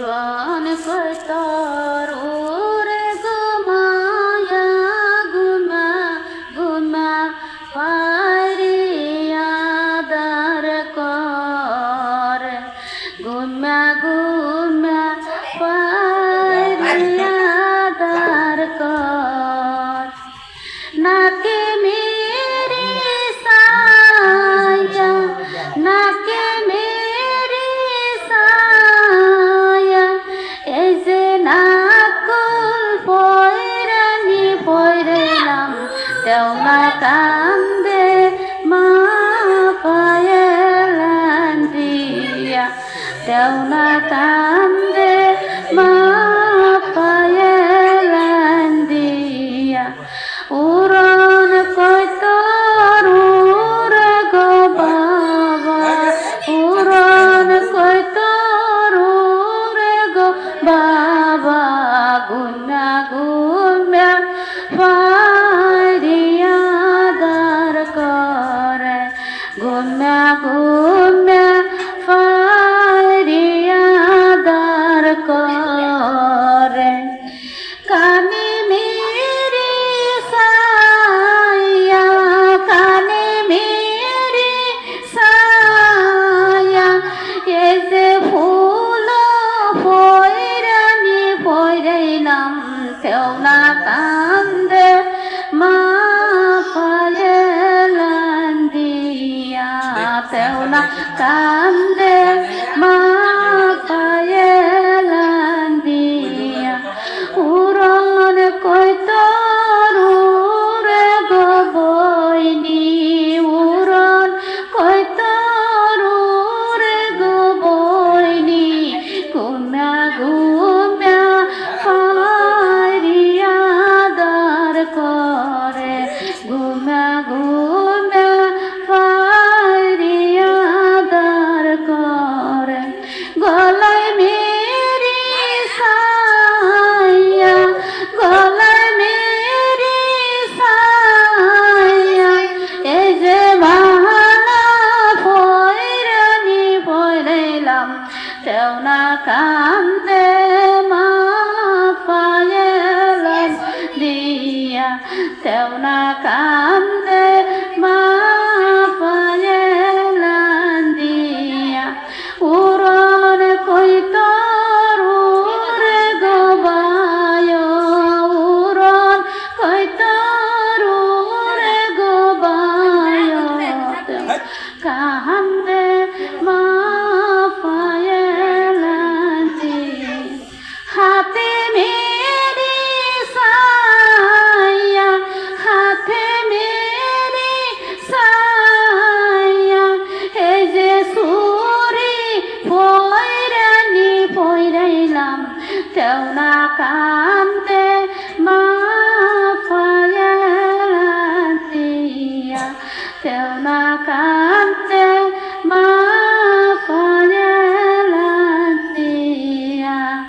উড়ন কইতর ওরে গুমায়া গুমা গুমা পারিয়া দার কর গুমা গুমা পারিয়া দার কর নাকে মেরি সায়া নাকে মেরি সায়া এই যে নাকুল পয়রানি পয়রালাম তেও না কান্দে মা পায়েলান দিয়া তেও না কান্দে মা পায়েলান দিয়া উড়ন কইতর ওরে গো বাবা উড়ন কইতর ওরে গো বাবা গুনা গুমা পারিয়া দার করে গুনা গুমা পারিয়া দার করে কানে মেরে সায়া কানে মেরে সায়া এই যে ফুল পয়রানি পয়রাইলাম তেও না কান্দে মা পায়েলান দিয়া তেও না কান্দে মা পায়েলান দিয়া উড়ন কইতর ওরে গো বইনি উড়ন কইতর ওরে গো বইনি গুমা গুমা পারিয়া দার করে গুমা গুমা পারিয়া দার করে গলায় মেরি সায়া গলায় মেরি সায়া এই যে মালা পয়রানি পয়রাইলাম তেও না কান্দে মা পায়েলান দিয়া তেও না কান্দে মা পায়েলান দিয়া উড়ন কইতর ওরে গো বায় উড়ন কইতর ওরে গো বায় কান্দে মা পায়েলান দিয়া হাতে মেরি সায়া হাতে মেরি সায়া এই যে সুরি পয়রানি পয়রাইলাম তেও না কান্দে মা পায়েলান দিয়া তেও না কান্দে